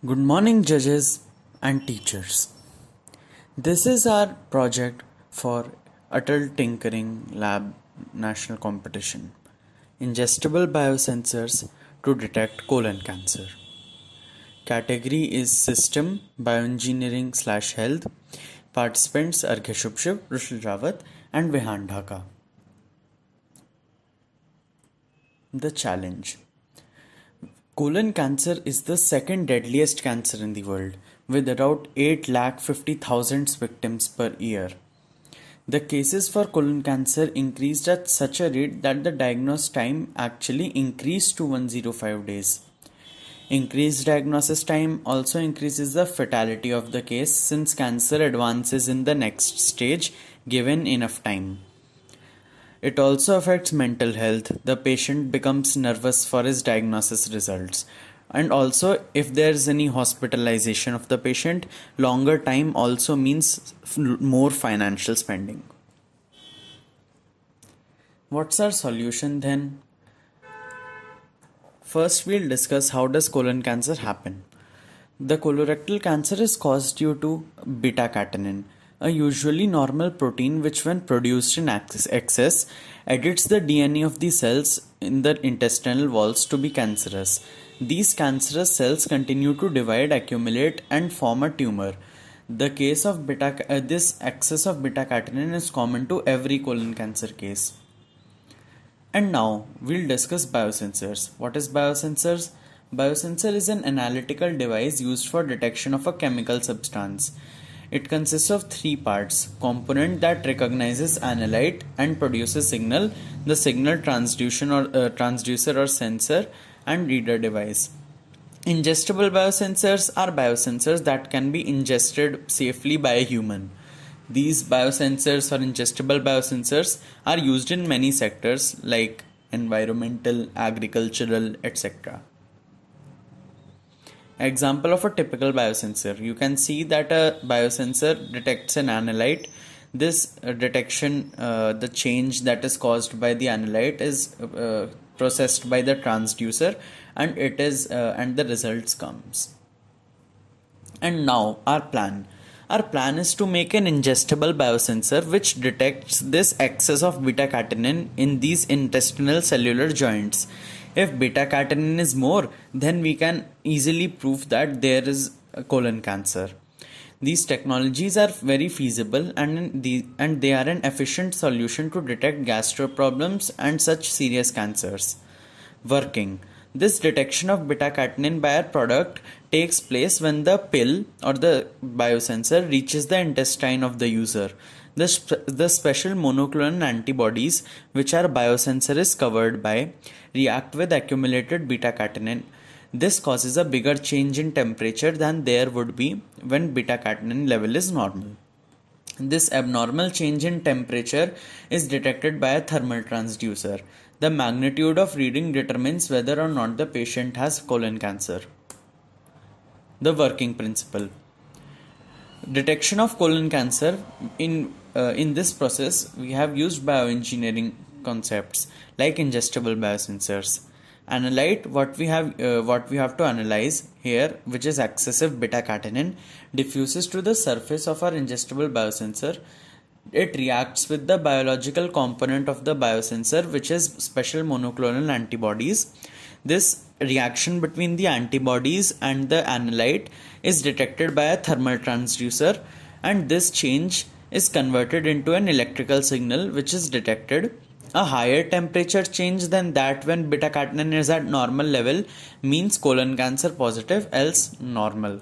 Good morning, judges and teachers. This is our project for Atal Tinkering Lab National Competition. Ingestible biosensors to detect colon cancer. Category is System, Bioengineering/Health. Participants are Shubh, Rushil Rawat and Vihan Dhaka. The challenge. Colon cancer is the second deadliest cancer in the world, with around 8,50,000 victims per year. The cases for colon cancer increased at such a rate that the diagnosis time actually increased to 105 days. Increased diagnosis time also increases the fatality of the case since cancer advances in the next stage given enough time. It also affects mental health. The patient becomes nervous for his diagnosis results. And also, if there is any hospitalization of the patient, longer time also means more financial spending. What's our solution then? First, we'll discuss how does colon cancer happen. The colorectal cancer is caused due to beta-catenin, a usually normal protein which when produced in excess edits the DNA of the cells in the intestinal walls to be cancerous. These cancerous cells continue to divide, accumulate and form a tumor. The case of this excess of beta-catenin is common to every colon cancer case. And now we'll discuss biosensors. What is biosensors? Biosensor is an analytical device used for detection of a chemical substance. It consists of three parts: component that recognizes analyte and produces signal, the signal transducer or sensor, and reader device. Ingestible biosensors are biosensors that can be ingested safely by a human. These biosensors or ingestible biosensors are used in many sectors like environmental, agricultural, etc. Example of a typical biosensor. You can see that a biosensor detects an analyte. This detection, the change that is caused by the analyte is processed by the transducer, and it is and the results comes. And now our plan. Our plan is to make an ingestible biosensor which detects this excess of beta-catenin in these intestinal cellular joints. If beta-catenin is more, then we can easily prove that there is a colon cancer. These technologies are very feasible and they are an efficient solution to detect gastro problems and such serious cancers. Working. This detection of beta-catenin by our product takes place when the pill or the biosensor reaches the intestine of the user. The special monoclonal antibodies which our biosensor is covered by react with accumulated beta-catenin. This causes a bigger change in temperature than there would be when beta-catenin level is normal. This abnormal change in temperature is detected by a thermal transducer. The magnitude of reading determines whether or not the patient has colon cancer. The working principle. Detection of colon cancer in this process we have used bioengineering concepts like ingestible biosensors. Analyte, what we have to analyze here, which is excessive beta-catenin, diffuses to the surface of our ingestible biosensor. It reacts with the biological component of the biosensor, which is special monoclonal antibodies. This reaction between the antibodies and the analyte is detected by a thermal transducer, and this change is converted into an electrical signal which is detected. A higher temperature change than that when beta-catenin is at normal level means colon cancer positive, else normal.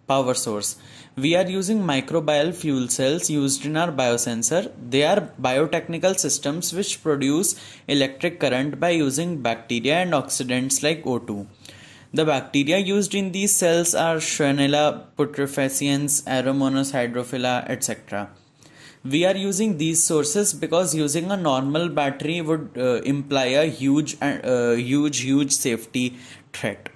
Power source. We are using microbial fuel cells used in our biosensor. They are biotechnical systems which produce electric current by using bacteria and oxidants like O2. The bacteria used in these cells are Shionella putrefaciens, Aeromonas hydrophila, etc. We are using these sources because using a normal battery would imply a huge safety threat.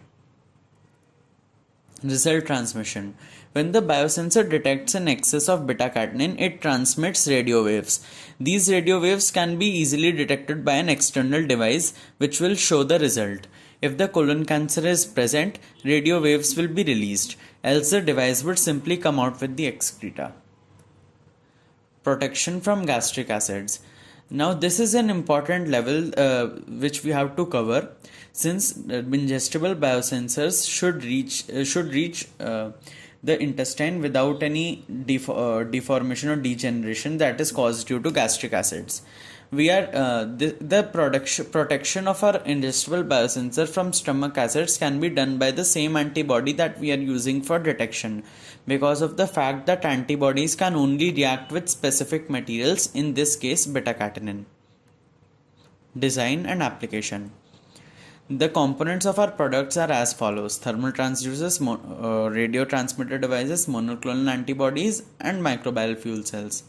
Result transmission. When the biosensor detects an excess of beta-catenin, it transmits radio waves. These radio waves can be easily detected by an external device which will show the result. If the colon cancer is present, radio waves will be released, else the device would simply come out with the excreta. Protection from gastric acids. Now this is an important level which we have to cover, since ingestible biosensors should reach the intestine without any deformation or degeneration that is caused due to gastric acids. We are the protection of our ingestible biosensor from stomach acids can be done by the same antibody that we are using for detection, because of the fact that antibodies can only react with specific materials, in this case beta-catenin. Design and application. The components of our products are as follows: thermal transducers, radio transmitter devices, monoclonal antibodies, and microbial fuel cells.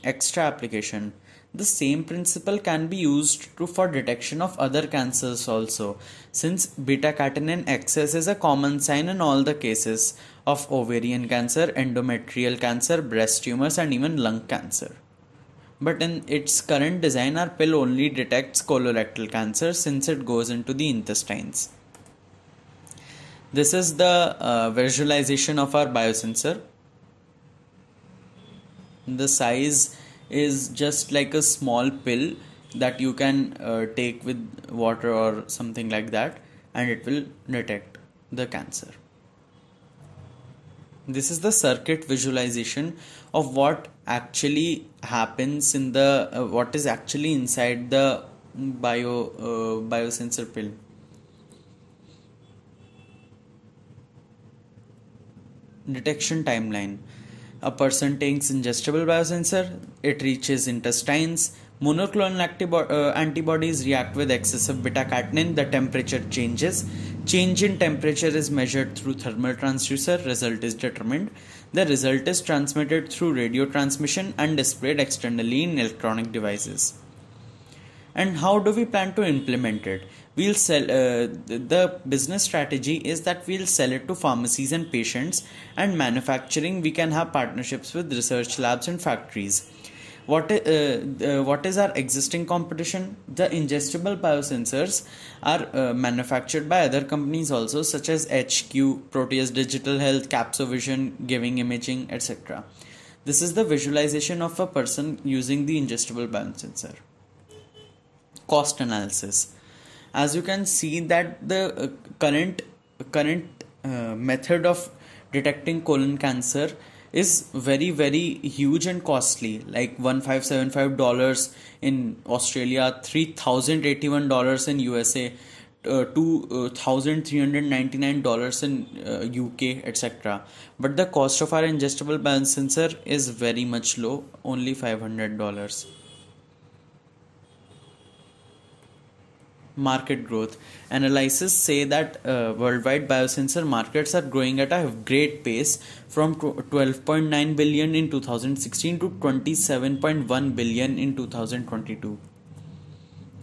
Extra application. The same principle can be used for detection of other cancers also, since beta-catenin excess is a common sign in all the cases of ovarian cancer, endometrial cancer, breast tumors, and even lung cancer. But in its current design, our pill only detects colorectal cancer since it goes into the intestines. This is the visualization of our biosensor. The size is just like a small pill that you can take with water or something like that, and it will detect the cancer. This is the circuit visualization of what actually happens in the what is actually inside the biosensor pill. Detection timeline. A person takes ingestible biosensor, it reaches intestines, monoclonal antibodies react with excessive beta-catenin, the temperature changes. Change in temperature is measured through thermal transducer, result is determined. The result is transmitted through radio transmission and displayed externally in electronic devices. And how do we plan to implement it? We'll sell the business strategy is that we'll sell it to pharmacies and patients, and manufacturing we can have partnerships with research labs and factories. What is our existing competition? The ingestible biosensors are manufactured by other companies also, such as HQ, Proteus Digital Health, Capsovision, Giving Imaging, etc. This is the visualization of a person using the ingestible biosensor. Cost analysis. As you can see that the current method of detecting colon cancer is very huge and costly, like $1575 in Australia, $3081 in USA, $2399 in UK, etc. But the cost of our ingestible biosensor is very much low, only $500. Market growth. Analysis say that worldwide biosensor markets are growing at a great pace, from 12.9 billion in 2016 to 27.1 billion in 2022.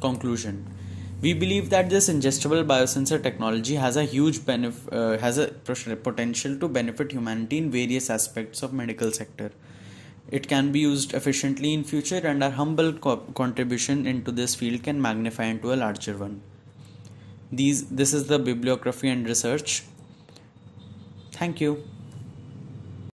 Conclusion. We believe that this ingestible biosensor technology has a huge potential to benefit humanity in various aspects of medical sector. It can be used efficiently in future, and our humble contribution into this field can magnify into a larger one. This is the bibliography and research. Thank you.